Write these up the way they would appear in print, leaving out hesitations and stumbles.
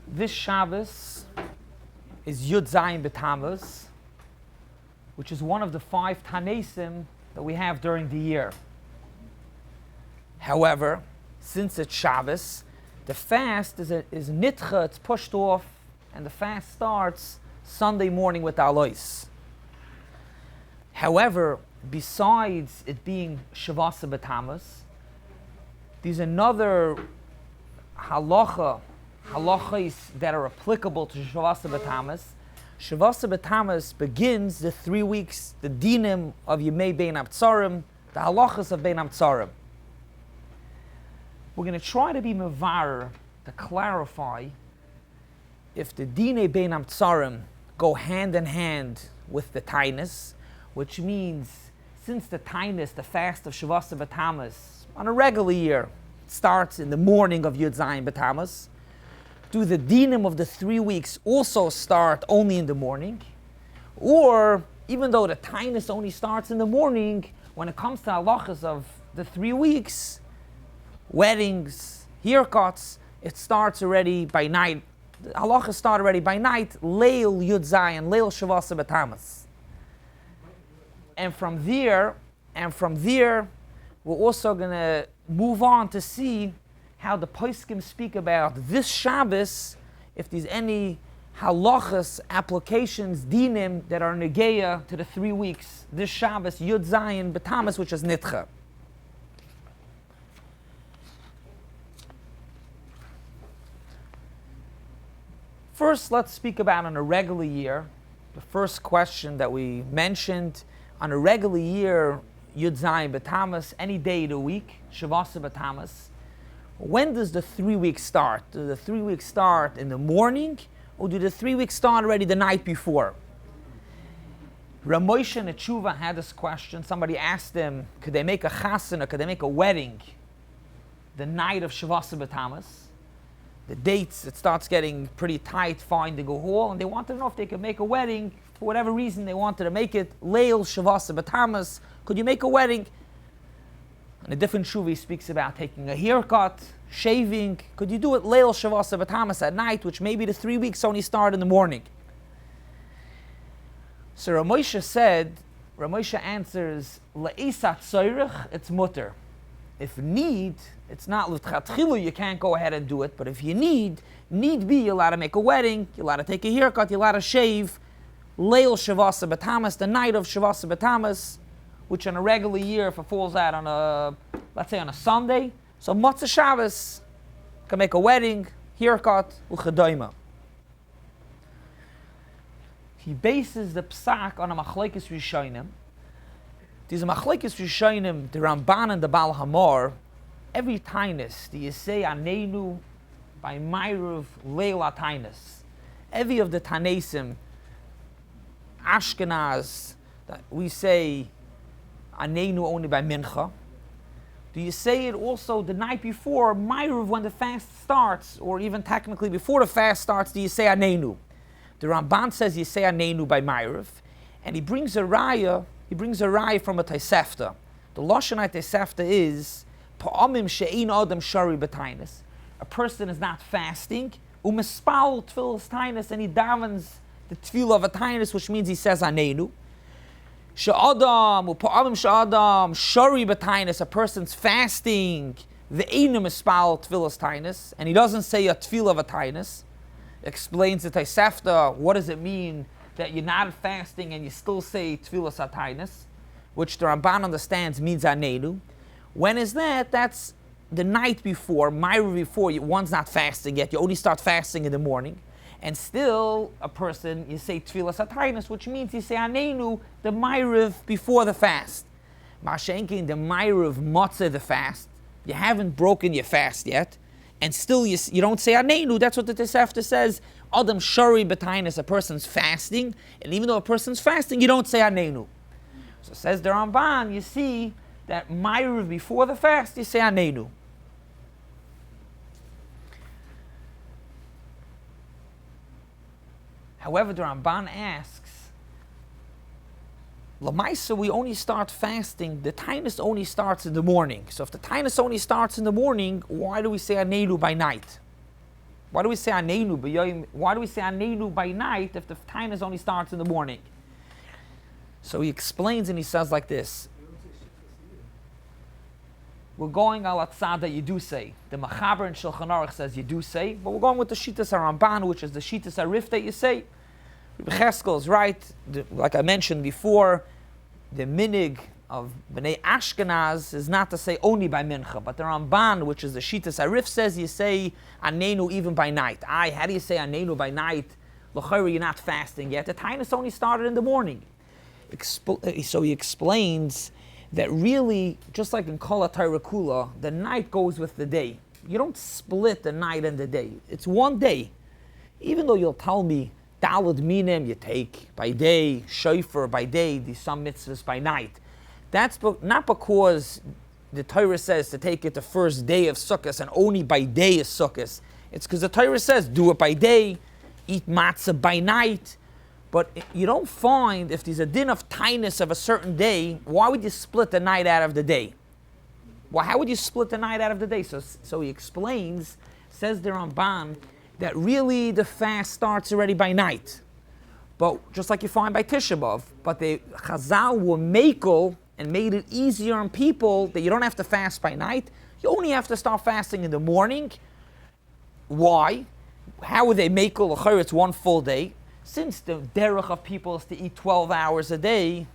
This Shabbos is Yud Zayin B'Tammuz, which is one of the 5 Tanesim that we have during the year. However, since it's Shabbos, the fast is nitcha, it's pushed off, and the fast starts Sunday morning with Alois. However, besides it being Shavasa B'Tammuz, there's another halachas that are applicable to Shavasa B'Tammuz. Shavasa B'Tammuz begins the 3 weeks, the dinim of Yemei Bein Abtzarim, the halachas of Bein Abtzarim. We're going to try to be mevarer to clarify if the dinei Bein Abtzarim go hand in hand with the tainus, which means since the tainus, the fast of Shavasa B'Tammuz, on a regular year, starts in the morning of Yud Zayin B'Tammuz, do the dinim of the 3 weeks also start only in the morning? Or, even though the tainus only starts in the morning, when it comes to halachas of the 3 weeks, weddings, haircuts, it starts already by night. The halachas start already by night, Leil Yud Zayin, Leil Shavasa B'Tammuz. And from there, we're also going to move on to see how the poskim speak about this Shabbos, if there's any halachas, applications, dinim that are negeya to the 3 weeks. This Shabbos, Yud Zayin B'Tammuz, which is nitcha. First, let's speak about on a regular year. The first question that we mentioned, on a regular year, Yud Zayin B'Tammuz, any day of the week, Shavasa B'Tammuz. When does the 3 weeks start? Do the 3 weeks start in the morning, or do the 3 weeks start already the night before? Ramosha Netshuva had this question. Somebody asked him, could they make a chasana, could they make a wedding the night of Shavasa B'Tammuz? The dates, it starts getting pretty tight, finding a hall, and they wanted to know if they could make a wedding. For whatever reason, they wanted to make it Leil Shavasa B'Tammuz. Could you make a wedding? And a different shuvi speaks about taking a haircut, shaving. Could you do it Leil Shavasa B'Tammuz at night, which maybe the 3 weeks only start in the morning? So Ramosha answers, Le'isat Tzoyrich, it's mutter. If need, it's not l'tchatchilu, you can't go ahead and do it, but if you need be, you're allowed to make a wedding, you're allowed to take a haircut, you're allowed to shave, Leil Shavasa B'Tammuz, the night of Shavasa B'Tammuz, which on a regular year, if it falls out on let's say on a Sunday, so Motzei Shabbos, can make a wedding, haircut, u'chedoima. He bases the psak on a machlekes rishonim. There's a machlekes rishonim, the Ramban and the Baal Hamor. Every tainus, the Yisei Aneinu by Ma'ariv Leil HaTainus. Every of the Tanesim, Ashkenaz, that we say Aneinu only by Mincha. Do you say it also the night before Ma'ariv when the fast starts, or even technically before the fast starts? Do you say Aneinu? The Ramban says you say Aneinu by Ma'ariv, and he brings a raya from a Tosefta. The lashon at Tosefta is Pa'amim she'ein adam shari b'tainus. A person is not fasting, umespal tfilas tainus, and he davens the tefillah of a tainus, which means he says Aneinu. She'adam, upa'amim she'adam shari b'tainus. A person's fasting, ve'einu mespal tfilas tainus, and he doesn't say a tefillah of a tainus. Explains the Tosefta, what does it mean that you're not fasting and you still say tefillas atainus, which the Ramban understands means Aneinu. When is that? That's the night before, Ma'ariv before, one's not fasting yet, you only start fasting in the morning, and still a person, you say tefillas atainus, which means you say Aneinu, the Ma'ariv before the fast. Ma'ashenkin, the Ma'ariv motzeh the fast, you haven't broken your fast yet, and still you don't say Aneinu. That's what the Tosefta says. Adam shari b'tainus, a person's fasting, and even though a person's fasting, you don't say Aneinu. So says the Ramban, you see that Ma'ariv before the fast, you say Aneinu. However, the Ramban asks, Lamaisa, we only start fasting, the tainus only starts in the morning. So if the tainus only starts in the morning, why do we say Anenu by night? Why do we say Anenu by night if the tainus only starts in the morning? So he explains and he says like this. We're going al atzad that you do say. The Machaber in Shulchan Aruch says you do say, but we're going with the Shitas HaRamban, which is the Shitas HaRif that you say. Rabbi Cheskel is right. Like I mentioned before, the minig of Bnei Ashkenaz is not to say only by Mincha, but the Ramban, which is the Shitas HaRif, says you say Anenu even by night. How do you say Anenu by night? L'chayra, you're not fasting yet. The tainus only started in the morning. So he explains that really, just like in Kol HaTorah Kula, the night goes with the day. You don't split the night and the day. It's one day. Even though you'll tell me, Dalad Minim you take by day, Shofar by day, the some mitzvahs by night. That's not because the Torah says to take it the first day of Sukkot and only by day is Sukkot. It's because the Torah says do it by day, eat matzah by night. But you don't find, if there's a din of tainus of a certain day, why would you split the night out of the day? Well, how would you split the night out of the day? So he explains, says the Ramban, that really the fast starts already by night. But just like you find by Tisha B'Av, but the Chazal were makel and made it easier on people that you don't have to fast by night. You only have to start fasting in the morning. Why? How would they makel? It's one full day. Since the derech of people is to eat 12 hours a day,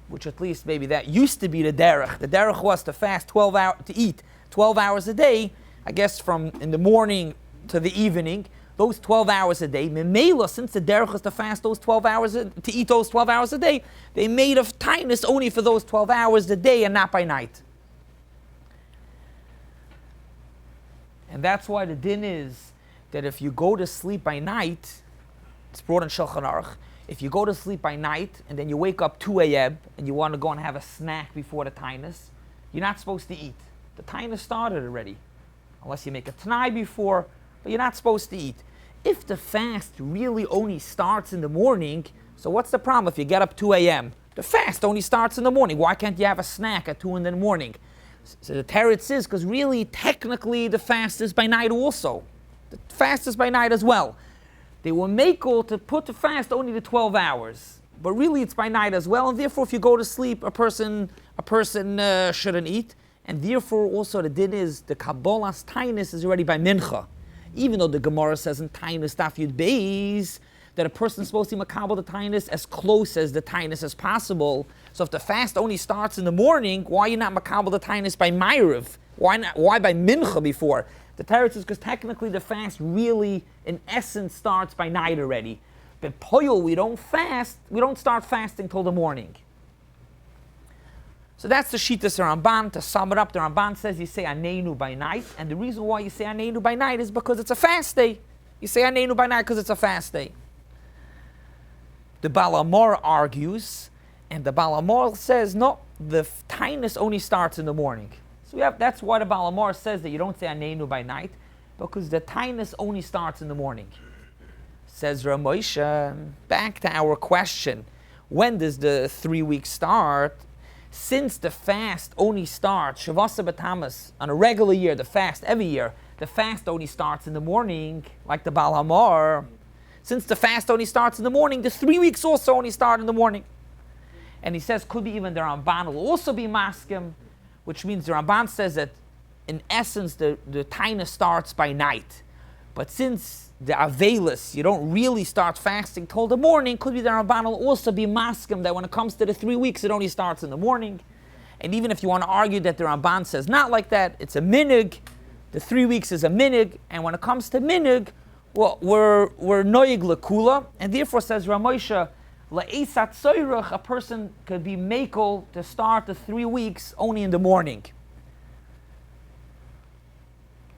which at least maybe that used to be the derech. The derech was to fast 12 hours, to eat 12 hours a day, I guess from in the morning to the evening, those 12 hours a day. Memela, since the derech is to fast those 12 hours, to eat those 12 hours a day, they made of tainus only for those 12 hours a day and not by night. And that's why the din is that if you go to sleep by night, it's brought in Shulchan Aruch. If you go to sleep by night and then you wake up 2 a.m. and you want to go and have a snack before the tainus, you're not supposed to eat. The tainus started already. Unless you make a t'nai before, but you're not supposed to eat. If the fast really only starts in the morning, so what's the problem if you get up 2 a.m.? The fast only starts in the morning. Why can't you have a snack at 2 in the morning? So the teretz is because really, technically, the fast is by night also. The fast is by night as well. They were makel to put the fast only to 12 hours, but really it's by night as well, and therefore if you go to sleep, a person shouldn't eat, and therefore also the din is the Kabbalah's tainus is already by mincha, even though the Gemara says in tainus daf yud beis that a person is supposed to makabel the tainus as close as the tainus as possible. So if the fast only starts in the morning, why are you not makabel the tainus by ma'ariv? Why by mincha before? The teretz is because technically the fast really, in essence, starts by night already. But poyol, we don't start fasting till the morning. So that's the Shitas Ramban. To sum it up, the Ramban says you say Anenu by night, and the reason why you say Anenu by night is because it's a fast day. You say Anenu by night because it's a fast day. The Balamor argues, and the Balamor says, no, the tainus only starts in the morning. So that's why the Balamor says that you don't say Anenu by night, because the tainus only starts in the morning. Says Ramosha, back to our question, when does the 3 weeks start? Since the fast only starts, Shavasa B'Tamas, on a regular year, the fast every year, the fast only starts in the morning, like the Balamor. Since the fast only starts in the morning, the 3 weeks also only start in the morning. And he says, could be even the Ramban will also be maskim, which means the Ramban says that, in essence, the tainus starts by night. But since the Avelis, you don't really start fasting till the morning, could be the Ramban will also be maskim, that when it comes to the 3 weeks, it only starts in the morning. And even if you want to argue that the Ramban says not like that, it's a minig, the 3 weeks is a minig, and when it comes to minig, well, we're noyig lekula, and therefore says Ramosha, la'esat soyrach, a person could be makel to start the 3 weeks only in the morning.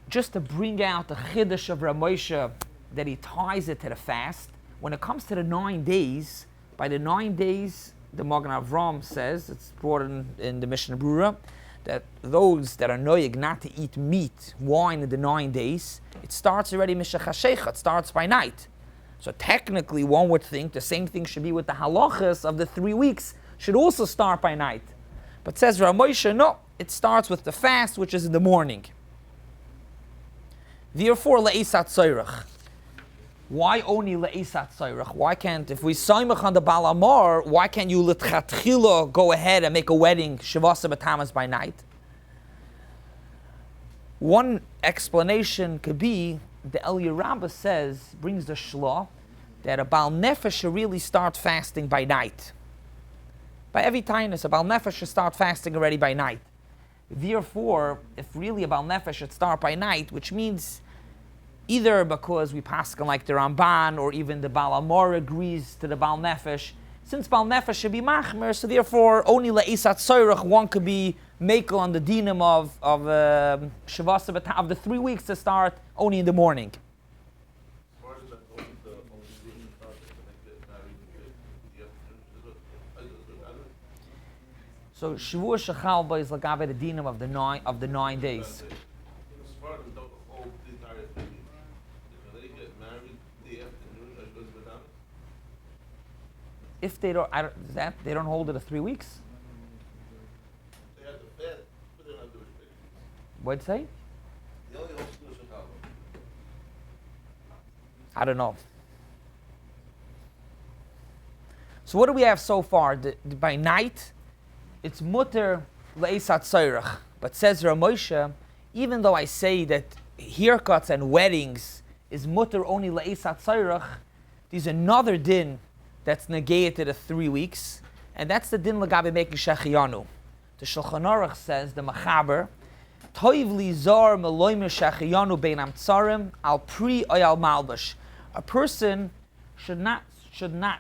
Just to bring out the chiddush of Ramosha, that he ties it to the fast. When it comes to the 9 days, by the 9 days, the Magen Avram says, it's brought in the Mishnah Brura, that those that are noyig not to eat meat, wine in the 9 days, it starts already mishach hashecha, it starts by night. So technically one would think the same thing should be with the halachas of the 3 weeks. should also start by night. But says Rav Moshe, no, it starts with the fast, which is in the morning. Therefore, le'esat tzoyrach. Why only le'esat tzoyrach? Why can't, if we saimach on the Baal Amor, why can't you l'tchatchila go ahead and make a wedding Shavasa b'tamas by night? One explanation could be, the Eliyah Rabbah says, brings the shlah, that a Baal Nefesh should really start fasting by night. By every tainus, a Baal Nefesh should start fasting already by night. Therefore, if really a Baal Nefesh should start by night, which means either because we paskin like the Ramban, or even the Baal Amor agrees to the Baal Nefesh, since Baal Nefesh should be machmer, so therefore only le'isat soyrach, one could be makel on the dinim of Shavasa of the 3 weeks to start only in the morning. So Shiur Shechalba is lagabe the dinim of the 9 days. If they don't, they don't hold it at 3 weeks. They have to fast, but they don't have to do it. What'd you say? They only hold Shiur Shechalba. I don't know. So what do we have so far? By night, it's mutter le'esat soyrach. But says Rav Moshe, even though I say that haircuts and weddings is mutter only le'esat soyrach, there's another din that's negated at 3 weeks, and that's the din lagabe making shechiyanu. The Shulchan Aruch says, the Machaber, toiv li zar meloyme shechiyanu bein amtsarim al pri oy al malbash. A person should not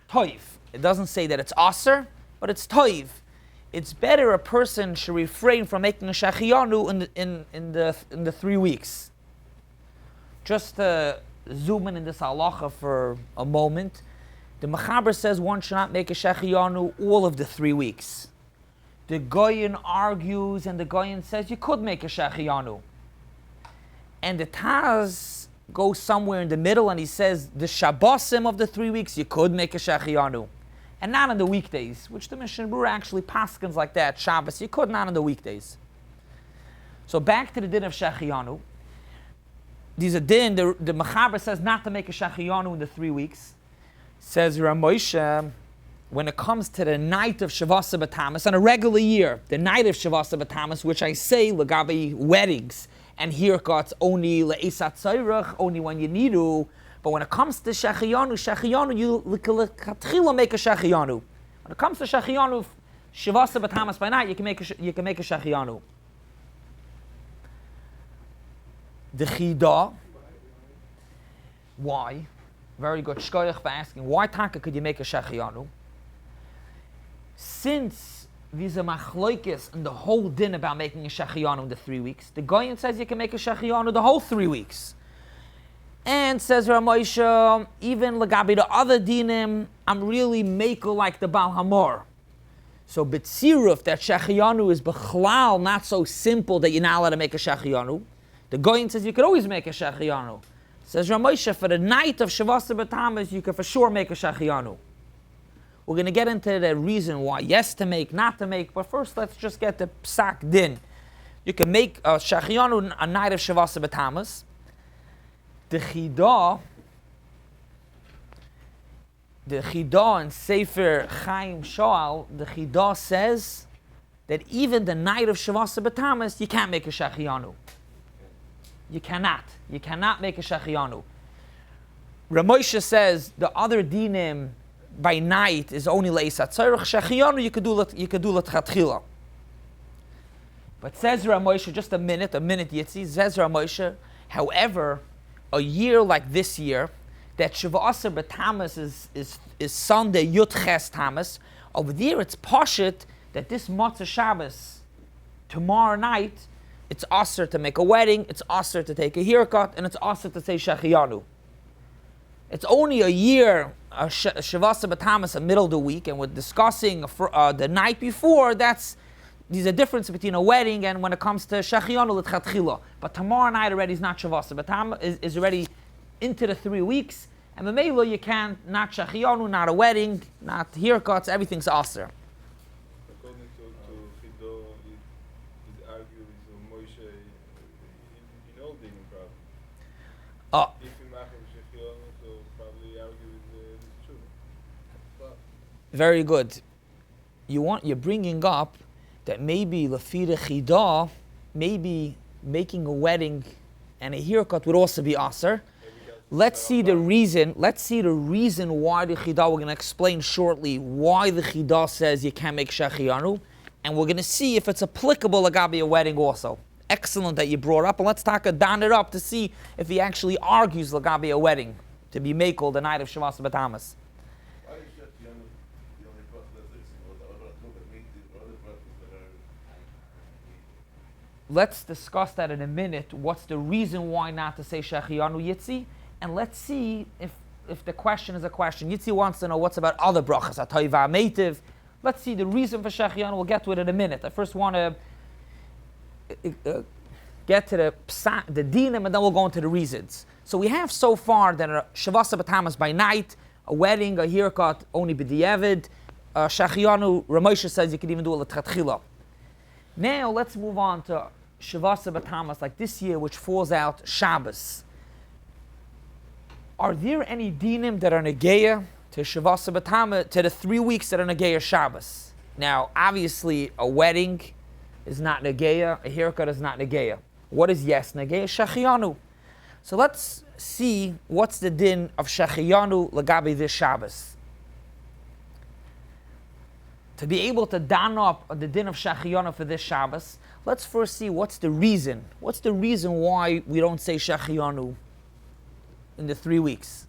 toiv. It doesn't say that it's aser, but it's toiv. It's better a person should refrain from making a shechiyanu in the 3 weeks. Just to zoom in this halacha for a moment, the Machaber says one should not make a shechiyanu all of the 3 weeks. The Goyen argues, and the Goyen says you could make a shechiyanu. And the Taz goes somewhere in the middle, and he says the Shabbosim of the 3 weeks you could make a shechiyanu, and not on the weekdays, which the Mishnah Berurah actually paskins like that. Shabbos you could, not on the weekdays. So back to the din of shechiyanu. There's a din. The Machaber says not to make a shechiyanu in the 3 weeks. Says Rav Moshe, when it comes to the night of Shavasa b'tamas, on a regular year, the night of Shavasa b'tamas, which I say lagabe weddings and haircuts only le'esat soyrach, only when you need to. But when it comes to shechiyanu, you l'katchila make a shechiyanu. When it comes to shechiyanu, Shavasa b'tamas by night, you can make a shechiyanu. The chida, why? Very good. Shkoyach for asking, why taka could you make a shechiyanu? Since there's a machloikis in the whole din about making a shechiyanu in the 3 weeks, the Goyen says you can make a shechiyanu the whole 3 weeks. And says Rav Moshe, even lagabi the other dinim, I'm really makel like the Baal Hamor. So b'tziruf, that shechiyanu is b'chlal, not so simple that you're not allowed to make a shechiyanu. The Goyen says you could always make a shechiyanu. Says Rav Moshe, for the night of Shavasa b'tamas, you can for sure make a shechiyanu. We're going to get into the reason why yes to make, not to make, but first let's just get the psak din. You can make a shechiyanu a night of Shavasa b'tamas. The Chida in Sefer Chaim Shoal, the Chida says that even the night of Shavasa b'tamas, you can't make a shechiyanu. You cannot make a shechiyanu. Rav Moshe says the other dinim by night is only le'esat tzorach. Shechiyanu you could do l'tchatchila. But says Rav Moshe, just a minute Yitzi, says Rav Moshe, however, a year like this year, that Shavasa b'tamas is Sunday Yud Ches Tamas, over there it's pashut that this Matzah Shabbos, tomorrow night, it's aser to make a wedding, it's aser to take a haircut, and it's aser to say shechiyanu. It's only a year, Shavasa b'tamas, a middle of the week, and we're discussing the night before, there's a difference between a wedding and when it comes to shechiyanu l'tchatchila. But tomorrow night already is not Shavasa b'tamas, is already into the 3 weeks, and the Mela you can't, not shechiyanu, not a wedding, not haircuts, everything's aser. thing probably. Oh, If you're not from Shiur, so probably argue it's true. But very good. You're bringing up that maybe Lafida Chida, maybe making a wedding and a haircut would also be aser. Let's see the reason why the Chida, we're going to explain shortly why the Chida says you can't make Shechianu, and we're going to see if it's applicable agabi a wedding also. Excellent that you brought up, and let's down it up to see if he actually argues agabi a wedding to be makel the night of Shavas Batamas. why is Shiur the only process that's existing? Or the other processes that are Let's discuss that in a minute. What's the reason why not to say Shechianu Yitzi? And let's see if the question is a question. Yitzi wants to know what's about other brachas, Atoiva, Meitiv. Let's see the reason for Shechianu. We'll get to it in a minute. I first want to get to the dinim, and then we'll go into the reasons. So we have so far that a Shavasa Batamas by night, a wedding, a haircut, only b'di'evid. Shechianu, Ramosha says you can even do a l'tchatchila. Now let's move on to Shavasa Batamas, like this year, which falls out Shabbos. Are there any dinim that are negeya to Shavasa Batama, to the 3 weeks that are negeya Shabbos? Now, obviously, a wedding is not negeya, a haircut is not negeya. What is yes negeya? Shechianu. So let's see what's the din of Shechianu lagabi this Shabbos. To be able to dan up the din of Shechianu for this Shabbos, let's first see what's the reason. What's the reason why we don't say Shechianu in the 3 weeks?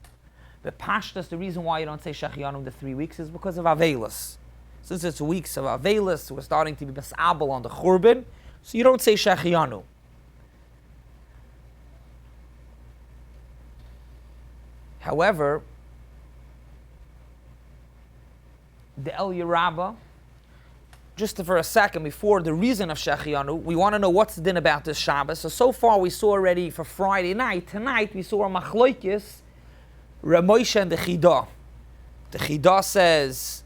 The pashtas, the reason why you don't say Shechianu in the 3 weeks is because of Avelis. Since it's weeks of Avelis, we're starting to be Mas'abel on the Churban, so you don't say Shechianu. However, the El Yerabah, just for a second before the reason of Shechianu, we want to know what's the din about this Shabbos. So far we saw already for Friday night. Tonight we saw a Machloikis, Ramosha and the Chida. The Chida says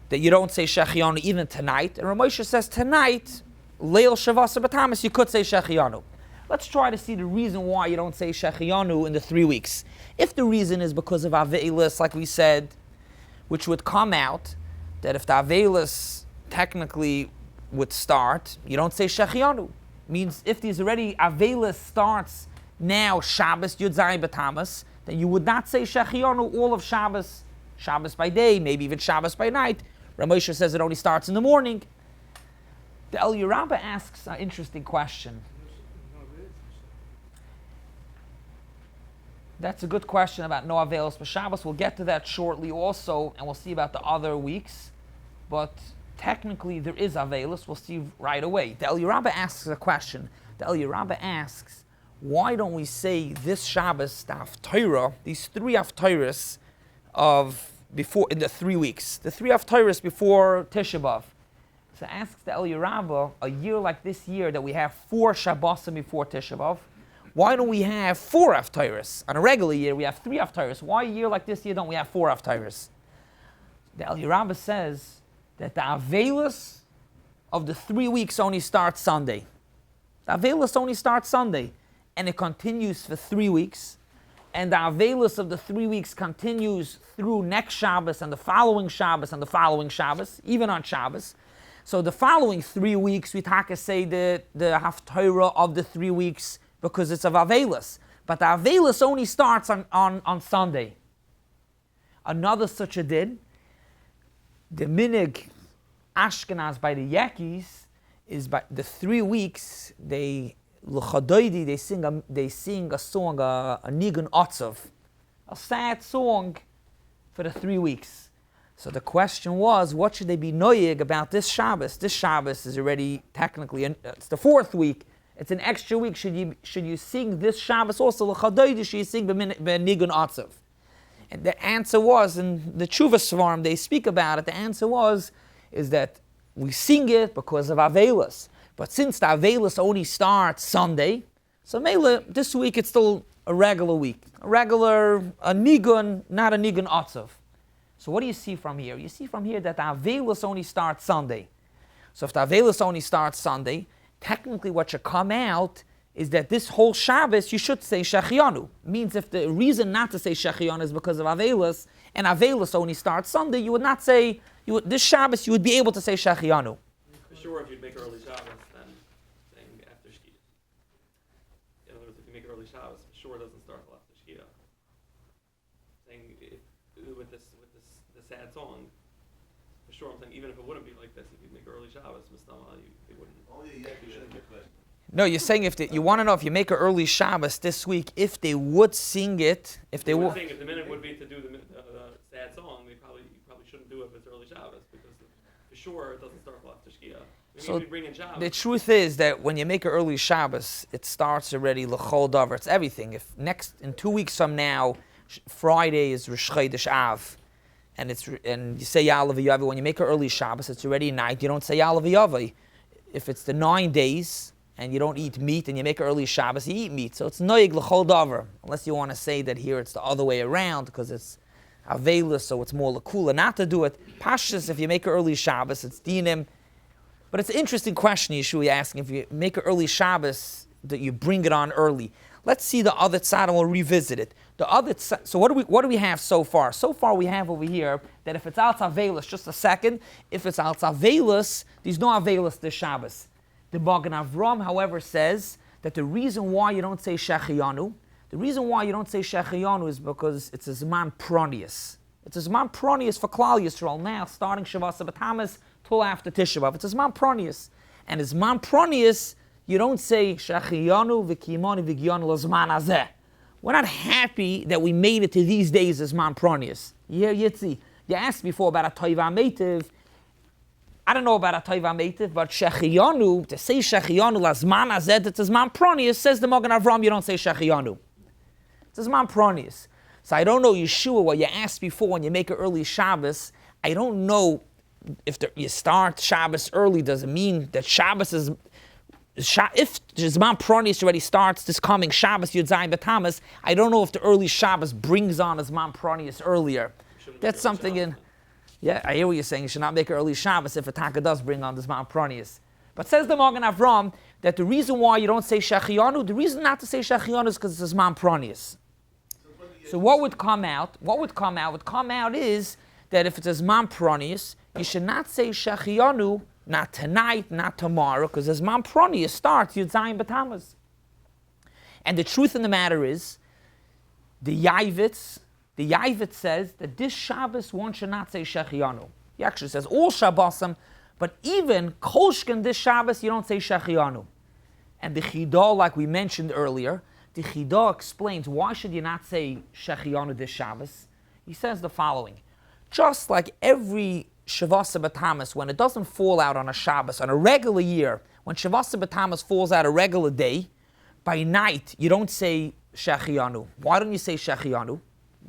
that you don't say Shechianu even tonight, and Ramosha says tonight, Leil Shavasa Batamas, you could say Shechianu. Let's try to see the reason why you don't say Shechianu in the 3 weeks. If the reason is because of Avelis, like we said, which would come out that if the Avelis technically would start, you don't say Shechianu. Means if there's already Avelis starts now Shabbos Yud Zayin Batamas, then you would not say Shechianu all of Shabbos, Shabbos by day, maybe even Shabbos by night. Ramosha says it only starts in the morning. The El Yerabah asks an interesting question. That's a good question about no Avelis for Shabbos. We'll get to that shortly also, and we'll see about the other weeks. But technically there is Avelis. We'll see right away. The El Yerabah asks a question. The El Yerabah asks, why don't we say this Shabbos, the Haftarah, these 3 Haftarahs of before in the 3 weeks, the 3 Haftarahs before Tisha B'Av. So asks the El Yerabah, a year like this year that we have 4 Shabbosim before Tisha B'Av, why don't we have 4 Haftarahs? On a regular year we have 3 Haftarahs. Why a year like this year don't we have 4 Haftarahs? The El Yerabah says that the Avelis of the 3 weeks only starts Sunday. The Avelis only starts Sunday, and it continues for 3 weeks. And the Avelis of the 3 weeks continues through next Shabbos and the following Shabbos and the following Shabbos, even on Shabbos. So the following 3 weeks, we taka say the Haftarah of the 3 weeks because it's of Avelis. But the Avelis only starts on Sunday. Another such a din, the minig Ashkenaz by the Yakis is by the 3 weeks they sing a song, a nigun otzov, a sad song for the 3 weeks. So the question was, what should they be noyig about this Shabbos? This Shabbos is already technically, it's the 4th week. It's an extra week. Should you sing this Shabbos also l'chadoidi? Should you sing b'nigun otzov? And the answer was, in the Tshuva Svarim, they speak about it. The answer is that we sing it because of Avelis. But since the Avelis only starts Sunday, so Mela, this week it's still a regular week. A nigun, not a nigun otzov. So what do you see from here? You see from here that the Avelis only starts Sunday. So if the Avelis only starts Sunday, technically what should come out is that this whole Shabbos you should say Shechianu. Means if the reason not to say Shechianu is because of Avelis, and Avelis only starts Sunday, you would not say, this Shabbos you would be able to say Shechianu. For sure, if you'd make early Shabbos, then saying after Shkia. In other words, if you make early Shabbos, for sure it doesn't start till after Shkia. Saying with this the sad song, for sure I'm saying even if it wouldn't be like this, if you make early Shabbos, Mistama, it wouldn't. Only a Yankee shouldn't get question. No, you're saying you want to know if you make an early Shabbos this week, if they would sing it, if they would. If the minute would be to do the sad song, you probably shouldn't do it if it's early Shabbos because for sure it doesn't start till after Shkia. So bring in Shabbos. the truth is that when you make an early Shabbos, it starts already l'chol davar. It's everything. If in 2 weeks from now, Friday is Rosh Chodesh Av, and you say Ya'alav V'Yaveh, when you make an early Shabbos, it's already night. You don't say Ya'alav V'Yaveh. If it's the 9 days and you don't eat meat and you make an early Shabbos, you eat meat. So it's noig l'chol davar. Unless you want to say that here it's the other way around because it's Avelis, so it's more l'kula not to do it. Pashas, if you make an early Shabbos, it's dinim. But it's an interesting question, Yeshua, asking if you make an early Shabbos, that you bring it on early. Let's see the other side and we'll revisit it. The other side, so what do we have so far? So far we have over here that if it's Al Tzavelis, just a second, if it's Al Tzavelis, there's no Avelis this Shabbos. The Magen Avram, however, says that the reason why you don't say Shechianu, is because it's a Zman Pronius. It's a Zman Pronius for Klal Yisrael now, starting Shavasa B'Tamas till after Tisha B'Av. It's a Zman Pronius. And as Zman Pronius, you don't say Shechianu v'kimoni v'giyonu l'zman hazeh. We're not happy that we made it to these days as Zman Pronius. Yeah, Yitzi. You asked before about a Toiva Meitiv. I don't know about a Toiva Meitiv, but Shechianu, to say Shechianu l'zman hazeh, it's a Zman Pronius, says the Magen Avram, you don't say Shechianu. It's a Zman Pronius. So I don't know, Yeshua, what you asked before when you make an early Shabbos, I don't know if you start Shabbos early, does it mean that Shabbos is... If Zman Pronius already starts this coming Shabbos Yud Zayin B'Tamas, I don't know if the early Shabbos brings on a Zman Pronius earlier. That's something in... Yeah, I hear what you're saying. You should not make an early Shabbos if a Taka does bring on the Zman Pronius. But says the Magen Avram that the reason why you don't say Shechianu, the reason not to say Shechianu is because it's a Zman Pronius. So what would come out is that if it's a Zman Pronius, you should not say Shechianu, not tonight, not tomorrow, because as Zman Pronius starts, Yud Zayin B'Tamas. And the truth in the matter is, the Yavitz says that this Shabbos one should not say Shechianu. He actually says all Shabbosim, but even Kolshkin this Shabbos you don't say Shechianu. And the Chidah, like we mentioned earlier, the Chidah explains why should you not say Shechianu this Shabbos. He says the following: just like every Shavasa B'Tamas, when it doesn't fall out on a Shabbos, on a regular year, when Shavasa B'Tamas falls out a regular day, by night you don't say Shechianu. Why don't you say Shechianu?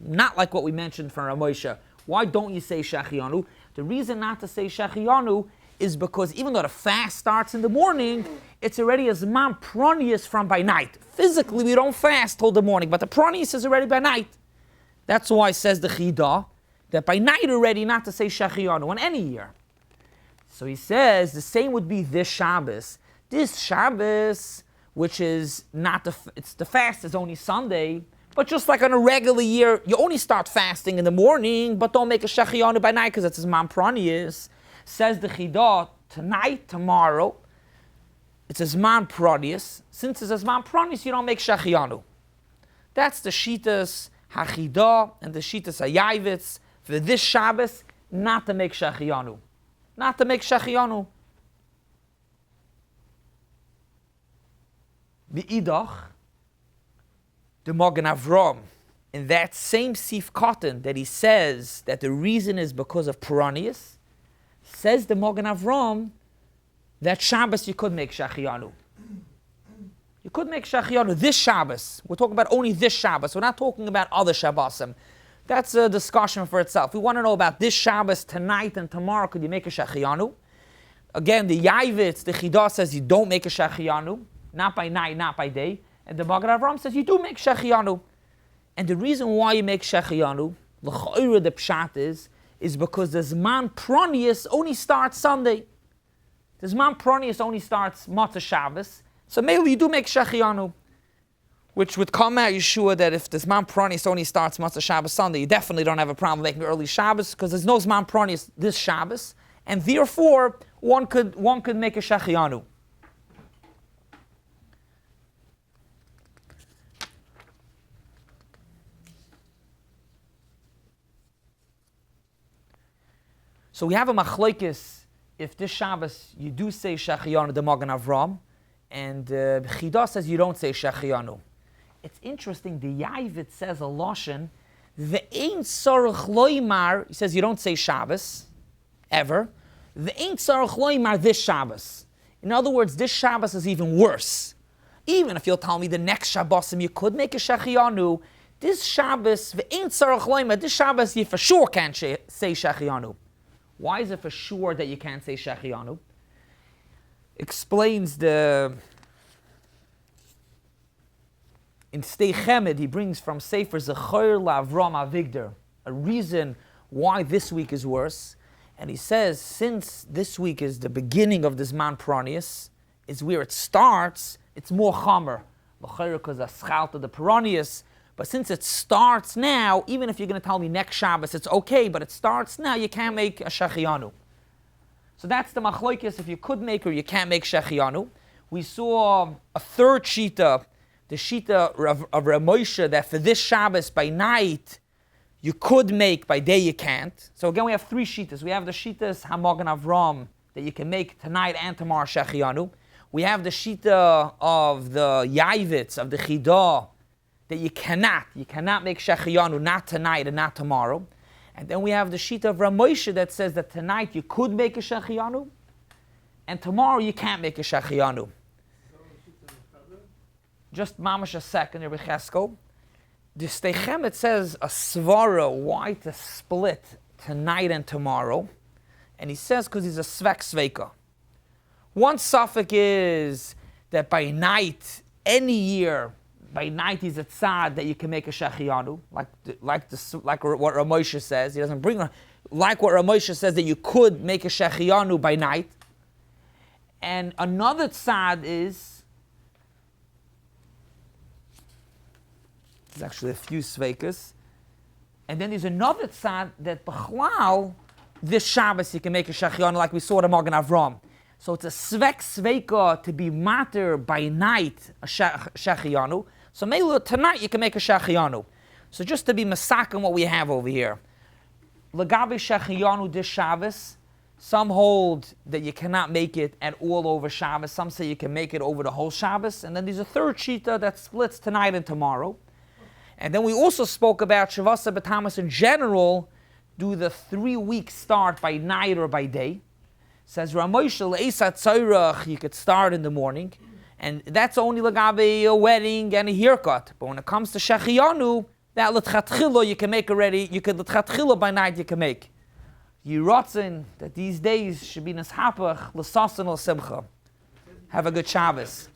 Not like what we mentioned from Ramosha. Why don't you say Shechianu? The reason not to say Shechianu is because even though the fast starts in the morning, it's already a Zman Pronius from by night. Physically, we don't fast till the morning, but the Pronius is already by night. That's why says the Chidah, that by night already not to say Shechianu in any year. So he says the same would be this Shabbos. This Shabbos, which is not the fast is only Sunday, but just like on a regular year, you only start fasting in the morning, but don't make a Shechianu by night because it's a Zman Pronius. Says the Chidah, tonight, tomorrow, it's a Zman Pronius. Since it's a Zman Pronius, you don't make Shechianu. That's the Shitas HaChidah and the Shitas HaYavitz for this Shabbos, not to make Shechianu. Not to make Shechianu. V'idach, the Magen Avram, in that same Sif Cotton that he says that the reason is because of Pronius, says the Magen Avram that Shabbos you could make Shechianu. You could make Shechianu this Shabbos. We're talking about only this Shabbos. We're not talking about other Shabbosim. That's a discussion for itself. We want to know about this Shabbos, tonight and tomorrow. Could you make a Shechianu? Again, the Yavitz, the Chidah says you don't make a Shechianu. Not by night, not by day. And the Magen Avram says you do make Shechianu. And the reason why you make Shechianu, l'cha'ira the pshat is because the Zman Pronius only starts Sunday. The Zman Pronius only starts Matzah Shabbos. So maybe you do make Shechianu, which would come out Yeshua that if the Zman Pranis only starts Matzah Shabbos Sunday, you definitely don't have a problem making early Shabbos because there's no Zman Pranis this Shabbos, and therefore one could make a Shechianu. So we have a machlokes if this Shabbos you do say Shechianu the Magen Avram, and Chida says you don't say Shechianu. It's interesting. The Yavit says a lashon. The Ein Sarach Loimar. He says you don't say Shabbos ever. The Ein Sarach Loimar this Shabbos. In other words, this Shabbos is even worse. Even if you'll tell me the next Shabbosim you could make a Shechianu, this Shabbos the Ein Sarach Loimar. This Shabbos you for sure can't say Shechianu. Why is it for sure that you can't say Shechianu? Explains in Stei Chemed, he brings from Sefer Zechoyer LaAvram Avigdor a reason why this week is worse. And he says, since this week is the beginning of this Man Peronius, it's where it starts, it's more Chamer. L'chayr because of Schalta the Peronius. But since it starts now, even if you're going to tell me next Shabbos, it's okay, but it starts now, you can't make a Shechianu. So that's the machlokes if you could make or you can't make Shechianu. We saw a third shita, the shita of Rav Moshe, that for this Shabbos by night you could make, by day you can't. So again we have three shitas. We have the shitas HaMagen Avram that you can make tonight and tomorrow Shechianu. We have the shita of the Yavitz, of the Chidah, that you cannot make Shechianu, not tonight and not tomorrow. And then we have the shita of Rav Moshe that says that tonight you could make a Shechianu, and tomorrow you can't make a Shechianu. Just mamash a second, Rabbi Chesko. The Stei Chemed says a svara why to split tonight and tomorrow, and he says because he's a svek sveika. One suffix is that by night, any year, by night he's a tzad that you can make a Shechianu, like what Rav Moshe says. He doesn't bring like what Rav Moshe says that you could make a Shechianu by night. And another tzad is, there's actually a few sveikas, and then there's another tzad that b'chlal this Shabbos you can make a Shechianu like we saw the Magen Avram. So it's a svek sveika to be mater by night a Shechianu. So maybe tonight you can make a Shechianu. So just to be masakin what we have over here. Lagabe Shechianu this Shabbos, some hold that you cannot make it at all over Shabbos. Some say you can make it over the whole Shabbos. And then there's a third shita that splits tonight and tomorrow. And then we also spoke about Shavasa B'Tamas in general, do the 3-week start by night or by day. Says Ramosha Le'esat Tzairach, you could start in the morning. And that's only lagabe a wedding and a haircut. But when it comes to Shechianu, that l'tchatchila you can make already. You could l'tchatchila by night you can make. Yiratzin that these days should be neshapach l'sasan l'simcha. Have a good Shabbos.